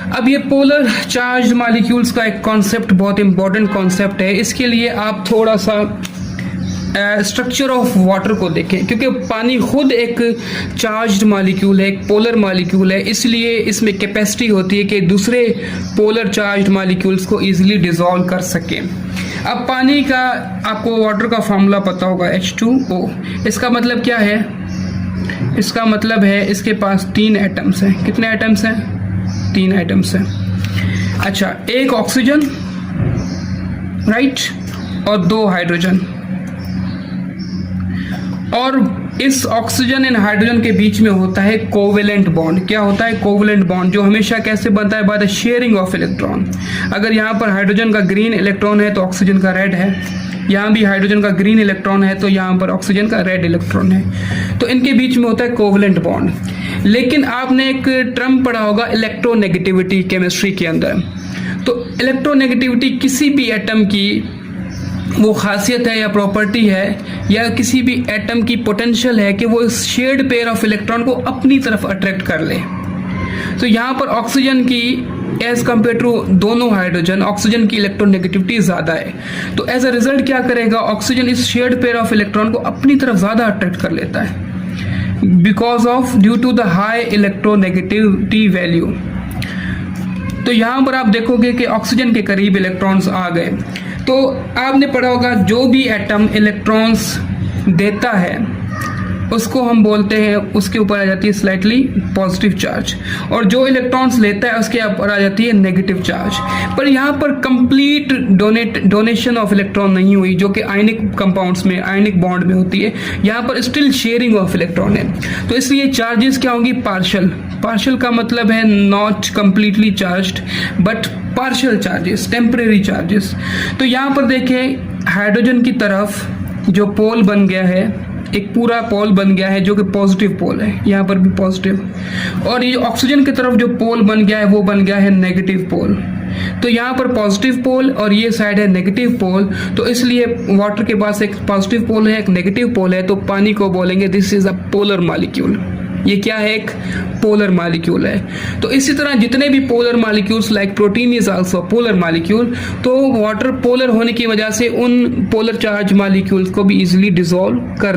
अब ये polar charge molecules का एक कॉन्सेप्ट बहुत इंपॉर्टेंट कॉन्सेप्ट है। इसके लिए आप थोड़ा सा स्ट्रक्चर ऑफ वाटर को देखें, क्योंकि पानी खुद एक चार्ज्ड मॉलिक्यूल है, एक पोलर मॉलिक्यूल है, इसलिए इसमें कैपेसिटी होती है कि दूसरे पोलर चार्ज्ड मॉलिक्यूल्स को इजीली डिसॉल्व कर सकें। अब पानी का आपको वाटर का फार्मूला पता होगा H2O। इसका मतलब क्या है? इसका मतलब है इसके पास 3 एटम्स हैं। कितने एटम्स हैं? 3 एटम्स हैं। अच्छा, एक ऑक्सीजन, राइट, और 2 हाइड्रोजन। और इस ऑक्सीजन एंड हाइड्रोजन के बीच में होता है कोवेलेंट बॉन्ड। क्या होता है? कोवेलेंट बॉन्ड, जो हमेशा कैसे बनता है? By the sharing of electron. अगर यहाँ पर हाइड्रोजन का ग्रीन इलेक्ट्रॉन है तो ऑक्सीजन का रेड है, यहाँ भी हाइड्रोजन का ग्रीन इलेक्ट्रॉन है तो यहाँ पर ऑक्सीजन का रेड इलेक्ट्रॉन है। तो इनके बीच में होता है कोवेलेंट बॉन्ड। लेकिन आपने एक टर्म पढ़ा होगा इलेक्ट्रोनेगेटिविटी केमिस्ट्री के अंदर। तो इलेक्ट्रोनेगेटिविटी किसी भी एटम की वो खासियत है या प्रॉपर्टी है, या किसी भी एटम की पोटेंशियल है कि वो इस शेयर्ड पेयर ऑफ इलेक्ट्रॉन को अपनी तरफ अट्रैक्ट कर ले। तो यहाँ पर ऑक्सीजन की एज कम्पेयर टू दोनों हाइड्रोजन, ऑक्सीजन की इलेक्ट्रोनेगेटिविटी ज़्यादा है। तो एज अ रिजल्ट क्या करेगा? ऑक्सीजन इस शेयर्ड पेयर ऑफ इलेक्ट्रॉन को अपनी तरफ ज़्यादा अट्रैक्ट कर लेता है because of due to the high electronegativity value. तो यहाँ पर आप देखोगे कि ऑक्सीजन के करीब इलेक्ट्रॉन्स आ गए। तो आपने पढ़ा होगा जो भी एटम इलेक्ट्रॉन्स देता है उसको हम बोलते हैं, उसके ऊपर आ जाती है स्लाइटली पॉजिटिव चार्ज, और जो इलेक्ट्रॉन्स लेता है उसके ऊपर आ जाती है नेगेटिव चार्ज। पर यहाँ पर कंप्लीट डोनेशन ऑफ इलेक्ट्रॉन नहीं हुई, जो कि आयनिक कंपाउंड्स में, आयनिक बॉन्ड में होती है। यहाँ पर स्टिल शेयरिंग ऑफ इलेक्ट्रॉन है। तो इसलिए चार्जेस क्या होंगी? पार्शियल। पार्शियल का मतलब है not completely charged but partial charges, temporary charges. तो यहाँ पर देखें, हाइड्रोजन की तरफ जो पोल बन गया है, एक पूरा पोल बन गया है जो कि पॉजिटिव पोल है, यहाँ पर भी पॉजिटिव। और ये ऑक्सीजन की तरफ जो पोल बन गया है वो बन गया है नेगेटिव पोल। तो यहाँ पर पॉजिटिव पोल और ये साइड है नेगेटिव पोल। तो इसलिए वाटर के पास एक पॉजिटिव पोल है, एक नेगेटिव पोल है। तो पानी को बोलेंगे this is a polar molecule. ये क्या है? एक पोलर मॉलिक्यूल है। तो इसी तरह जितने भी polar molecules like protein is also polar molecule. तो वाटर पोलर होने की वजह से उन पोलर चार्ज मॉलिक्यूल्स को भी इजीली डिसॉल्व कर